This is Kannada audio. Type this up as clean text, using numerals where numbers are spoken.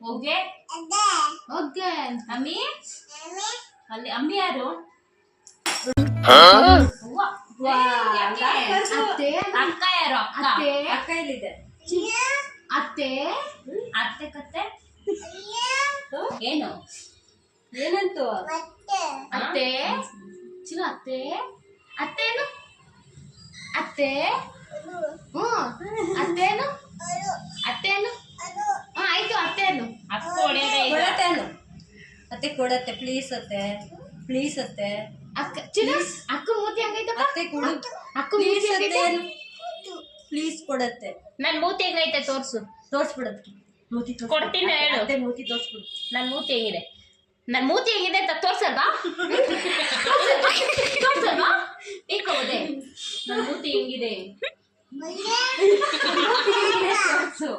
ಹೋಗೆ ಹೋಗೆ ಅಮ್ಮಿ ಅಲ್ಲಿ ಅಮ್ಮಿ ಯಾರು ಅವ್ವ. ಅತ್ತೆ ಅಕ್ಕ ಯಾರು ಅಕ್ಕ ಅಕ್ಕ ಎಲ್ಲಿದೆ? ಅತ್ತೆ ಅತ್ತೆ ಕತ್ತೆ ಏನು ಏನಂತು? ಅತ್ತೆ ಚಿನ್ನ ಅತ್ತೆ ಅತ್ತೇನು ಅತ್ತೆ ಅತ್ತೇನು ಅತ್ತೇನು ಆಯ್ತು ಅತ್ತೇನು ಅಕ್ಕ ಕೊಡತ್ತೇನು? ಅತ್ತೆ ಕೊಡತ್ತೆ ಪ್ಲೀಸ್ ಅತ್ತೆ, ಪ್ಲೀಸ್ ಅತ್ತೆ. ಅಕ್ಕ ಚಿನ್ನ ಅಕ್ಕ ಮೂತಿ ಹಂಗೈತಪ್ಪ ಅತ್ತೆ ಕೊಡು, ಅಕ್ಕ ಮೂತಿ ಹಂಗೈತೆ ಪ್ಲೀಸ್ ಕೊಡತ್ತೆ. ನನ್ ಮೂತಿ ಹೆಂಗೈತೆ ತೋರ್ಸು ತೋರ್ಸ್ಬಿಡತ್ತೆ ಮೂತಿ ಕೊಡ್ತೀನಿ ಹೇಳು. ಅತ್ತೆ ಮೂತಿ ತೋರ್ಸ್ಬಿಡು. ನನ್ ಮೂತಿ ಹೆಂಗಿದೆ ಅಂತ ತೋರ್ಸಲ್ವಾ ಈಕೋದೆ ನನ್ ಮೂತಿ ಹೆಂಗಿದೆ ತೋರ್ಸು